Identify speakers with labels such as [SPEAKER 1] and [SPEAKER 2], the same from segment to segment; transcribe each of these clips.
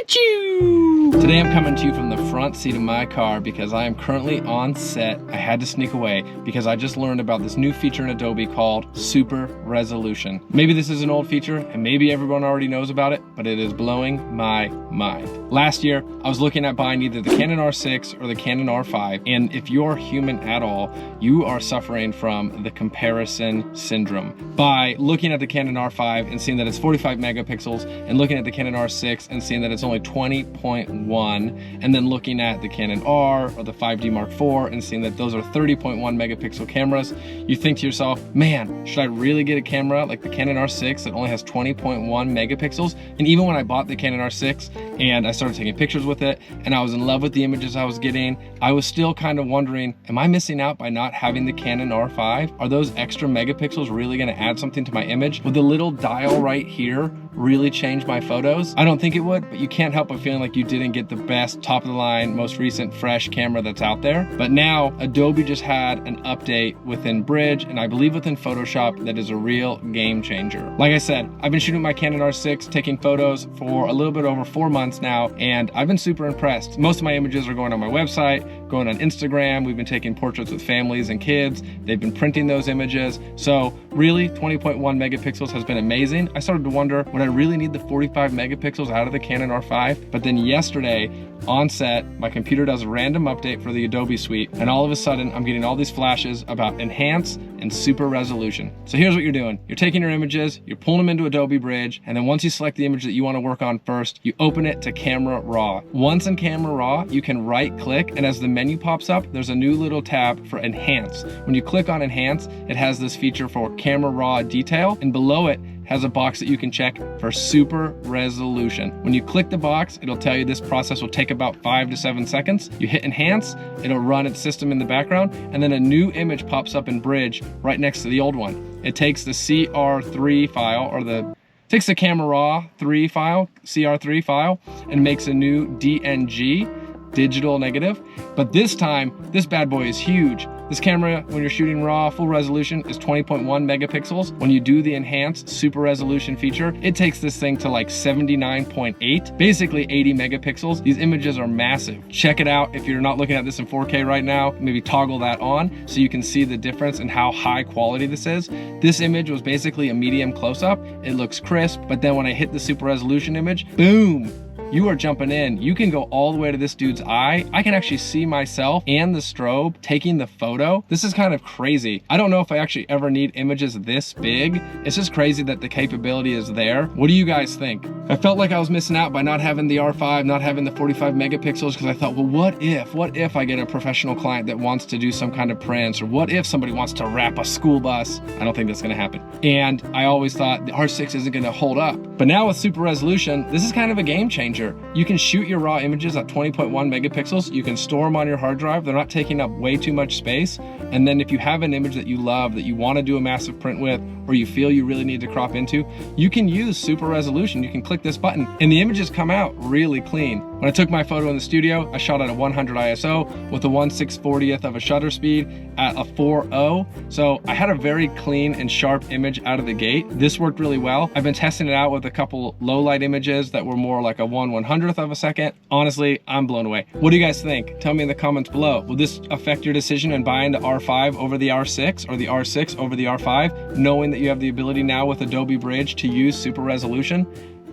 [SPEAKER 1] Achoo! Today I'm coming to you from the front seat of my car because I am currently on set. I had to sneak away because I just learned about this new feature in Adobe called Super Resolution. Maybe this is an old feature and maybe everyone already knows about it, but it is blowing my mind. Last year, I was looking at buying either the Canon R6 or the Canon R5, and if you're human at all, you are suffering from the comparison syndrome. By looking at the Canon R5 and seeing that it's 45 megapixels, and looking at the Canon R6 and seeing that it's only 20.1, and then looking at the Canon R or the 5D Mark IV and seeing that those are 30.1 megapixel cameras, you think to yourself, man, should I really get a camera like the Canon R6 that only has 20.1 megapixels? And even when I bought the Canon R6 and I started taking pictures with it and I was in love with the images I was getting, I was still kind of wondering, am I missing out by not having the Canon R5? Are those extra megapixels really going to add something to my image? Would the little dial right here really change my photos? I don't think it would, but you can't help but feeling like you didn't get the best, top of the line, most recent, fresh camera that's out there. But now Adobe just had an update within Bridge and I believe within Photoshop that is a real game changer. Like I said, I've been shooting my Canon R6, taking photos for a little bit over 4 months now, and I've been super impressed. Most of my images are going on my website, going on Instagram. We've been taking portraits with families and kids. They've been printing those images. So really, 20.1 megapixels has been amazing. I started to wonder, would I really need the 45 megapixels out of the Canon R5? But then yesterday on set, my computer does a random update for the Adobe suite, and all of a sudden I'm getting all these flashes about enhance and super resolution. So here's what you're doing. You're taking your images, you're pulling them into Adobe Bridge, and then once you select the image that you want to work on first, you open it to Camera Raw. Once in Camera Raw, you can right click, and as the menu pops up, there's a new little tab for Enhance. When you click on Enhance, it has this feature for Camera Raw Detail, and below it has a box that you can check for super resolution. When you click the box, it'll tell you this process will take about 5 to 7 seconds. You hit enhance, it'll run its system in the background, and then a new image pops up in Bridge right next to the old one. It takes the CR3 file, or takes the Camera Raw 3 file, CR3 file, and makes a new DNG, digital negative. But this time, this bad boy is huge. This camera, when you're shooting raw, full resolution, is 20.1 megapixels. When you do the enhanced super resolution feature, it takes this thing to like 79.8, basically 80 megapixels. These images are massive. Check it out. If you're not looking at this in 4K right now, maybe toggle that on so you can see the difference and how high quality this is. This image was basically a medium close-up. It looks crisp, but then when I hit the super resolution image, boom, you are jumping in. You can go all the way to this dude's eye. I can actually see myself and the strobe taking the photo. This is kind of crazy. I don't know if I actually ever need images this big. It's just crazy that the capability is there. What do you guys think? I felt like I was missing out by not having the R5, not having the 45 megapixels, because I thought, well, what if I get a professional client that wants to do some kind of prints, or what if somebody wants to wrap a school bus? I don't think that's gonna happen. And I always thought the R6 isn't gonna hold up. But now with super resolution, this is kind of a game changer. You can shoot your raw images at 20.1 megapixels. You can store them on your hard drive. They're not taking up way too much space. And then if you have an image that you love, that you want to do a massive print with, or you feel you really need to crop into, you can use super resolution. You can click this button and the images come out really clean. When I took my photo in the studio, I shot at a 100 ISO with a 1/640th of a shutter speed at a 4.0. So I had a very clean and sharp image out of the gate. This worked really well. I've been testing it out with a couple low light images that were more like a 1/100th of a second. Honestly, I'm blown away. What do you guys think? Tell me in the comments below. Will this affect your decision in buying the R5 over the R6 or the R6 over the R5, knowing that you have the ability now with Adobe Bridge to use super resolution?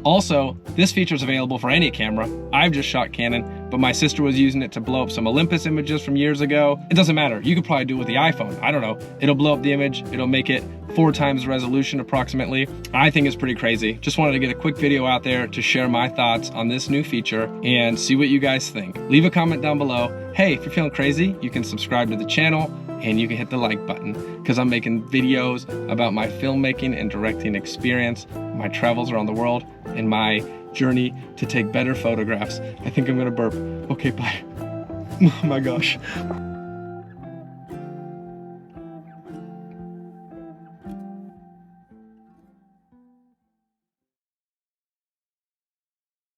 [SPEAKER 1] Also, this feature is available for any camera. I've just shot Canon, but my sister was using it to blow up some Olympus images from years ago. It doesn't matter. You could probably do it with the iPhone. I don't know. It'll blow up the image. It'll make it 4 times resolution approximately. I think it's pretty crazy. Just wanted to get a quick video out there to share my thoughts on this new feature and see what you guys think. Leave a comment down below. Hey, if you're feeling crazy, you can subscribe to the channel and you can hit the like button, because I'm making videos about my filmmaking and directing experience, my travels around the world, and my journey to take better photographs. I think I'm gonna burp. Okay, bye. Oh my gosh.